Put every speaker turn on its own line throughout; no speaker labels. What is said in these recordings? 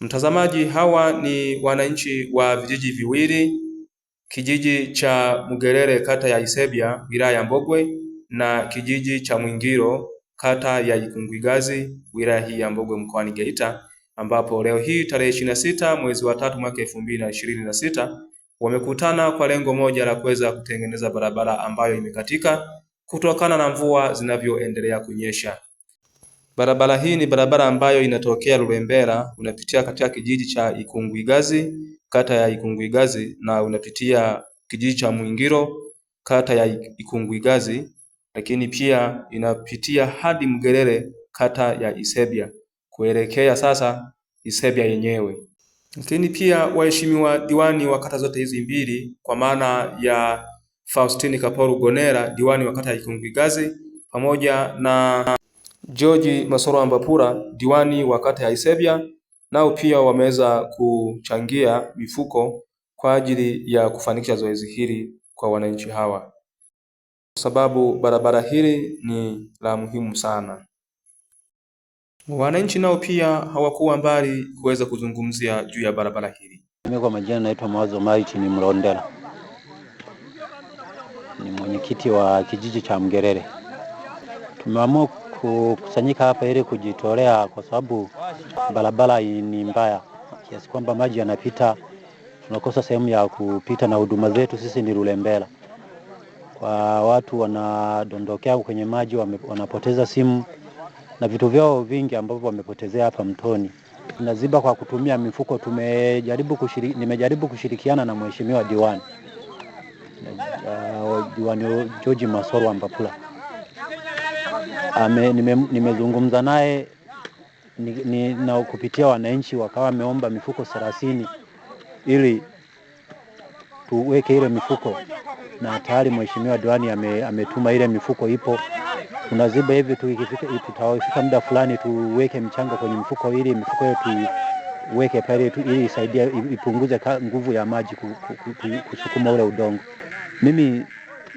Mtazamaji, hawa ni wananchi wa vijiji viwili, kijiji cha Mugerere kata ya Isebya wilaya ya Mbogwe na kijiji cha Mwingilo kata ya Ikungwigazi wilaya hii ya Mbogwe mkoani Geita, ambapo leo hii tarehe 26 mwezi wa 3 mwaka 2026 wamekutana kwa lengo moja la kuweza kutengeneza barabara ambayo imekatika kutokana na mvua zinavyoendelea kunyesha. Barabara hii ni barabara ambayo inatokea Lulembela, unapitia katika kijiji cha Ikungwigazi, kata ya Ikungwigazi, na unapitia kijiji cha Mwingilo, kata ya Ikungwigazi, lakini pia inapitia hadi Mugerere, kata ya Isebya, kuelekea sasa Isebya yenyewe. Lakini pia waheshimiwa diwani wa kata zote hizi mbili, kwa maana ya Faustini Kaporu Gonera, diwani wa kata ya Ikungwigazi, pamoja na George Masoro Ambapura, diwani wa kata ya Isebya, nao pia wameweza kuchangia mifuko kwa ajili ya kufanikisha zoezi hili kwa wananchi hawa, kwa sababu barabara hili ni la muhimu sana. Wananchi nao pia hawakuwa mbali kuweza kuzungumzia juu ya barabara hili.
Mimi kwa majina naitwa Mawazo Maiti, ni Mlondela, ni mwenyekiti wa kijiji cha Mugerere. Tumeamua kukusanyika hapa ili kujitolea kwa sababu barabara ni mbaya kiasi kwamba maji yanapita, tunakosa sehemu ya kupita, na huduma zetu sisi ni Lulembela. Kwa watu wanadondokea kwenye maji, wanapoteza simu na vitu vyao vingi ambavyo wamepotezea hapa mtoni. Tunaziba kwa kutumia mifuko. Nimejaribu kushirikiana na mheshimiwa diwani George Masoro Ambapura. Nimezungumza naye na kupitia wananchi, wakawa wameomba mifuko 30 ili tuweke ile mifuko, na tayari mheshimiwa diwani ametuma ile mifuko, ipo tunaziba hivi. Tutawafika muda fulani tuweke mchanga kwenye mifuko, ili mifuko hiyo tuweke pale ili isaidie ipunguze nguvu ya maji kusukuma ule udongo. Mimi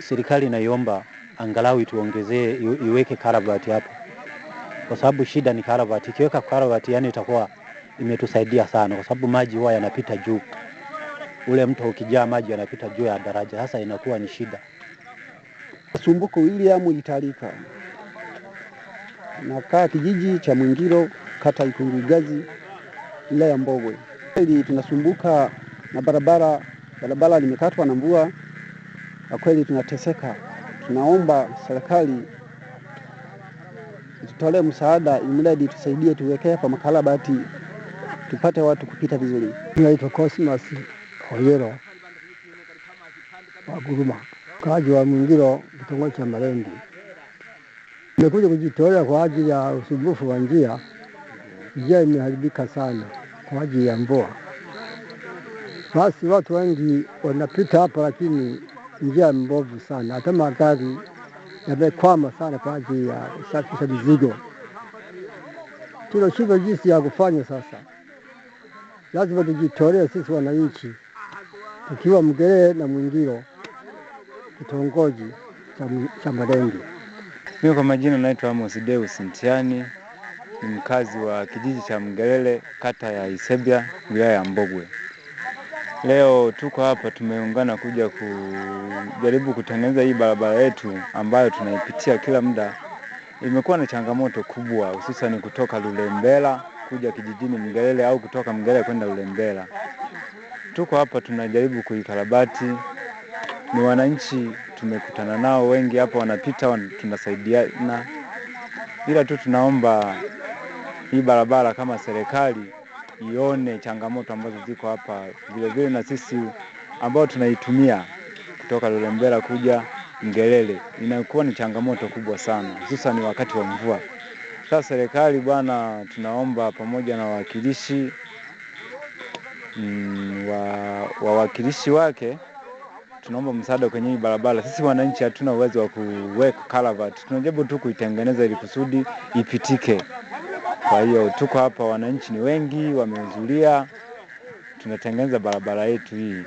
serikali naiomba angalau ituongezee, iweke karavati hapo, kwa sababu shida ni karavati. Ikiweka karavati, yani itakuwa imetusaidia sana, kwa sababu maji huwa yanapita juu. Ule mto ukijaa maji yanapita juu ya daraja, sasa inakuwa ni shida.
Sumbuko William Italika, nakaa kijiji cha Mwingilo kata Ikungwigazi wilaya ya Mbogwe. Tunasumbuka na barabara limekatwa na mvua, na kweli tunateseka. Tunaomba serikali itutolee msaada, imradi tusaidie, tuwekee hapa makarabati tupate watu kupita vizuri.
Naitwa Cosmas Oyero wa Guruma, kaji wa Mwingilo, kitongoji cha Malendi. Nimekuja kujitolea kwa ajili ya usumbufu wa njia. Njia imeharibika sana kwa ajili ya mvua. Basi watu wengi wanapita hapa, lakini njia mbovu sana, hata magari yamekwama sana kwa ajili ya kusafirisha mizigo. Tunashindwa jinsi ya kufanya sasa. Lazima tujitolee sisi wananchi, tukiwa Mugerere na Mwingilo, kitongoji cha Malendi.
Mimi kwa majina naitwa Amos Deus Ntiani, ni mkazi wa kijiji cha Mugerere kata ya Isebya wilaya ya Mbogwe. Leo tuko hapa, tumeungana kuja kujaribu kutengeneza hii barabara yetu ambayo tunaipitia kila muda. Imekuwa na changamoto kubwa, hususan kutoka Lulembela kuja kijijini Mugerere au kutoka Mugerere kwenda Lulembela. Tuko hapa tunajaribu kuikarabati. Ni wananchi tumekutana nao wengi hapa, wanapita, tunasaidiana. Ila tu tunaomba hii barabara kama serikali ione changamoto ambazo ziko hapa, vile vile na sisi ambao tunaitumia kutoka Lulembela kuja Mugerere inakuwa ni changamoto kubwa sana, hususan wakati wa mvua. Sasa serikali bwana, tunaomba pamoja na wawakilishi wawakilishi wake, tunaomba msaada kwenye hii barabara. Sisi wananchi hatuna uwezo wa kuweka karavati, tunajaribu tu kuitengeneza ili kusudi ipitike. Kwa hiyo tuko hapa, wananchi ni wengi wamehudhuria, tunatengeneza barabara yetu hii.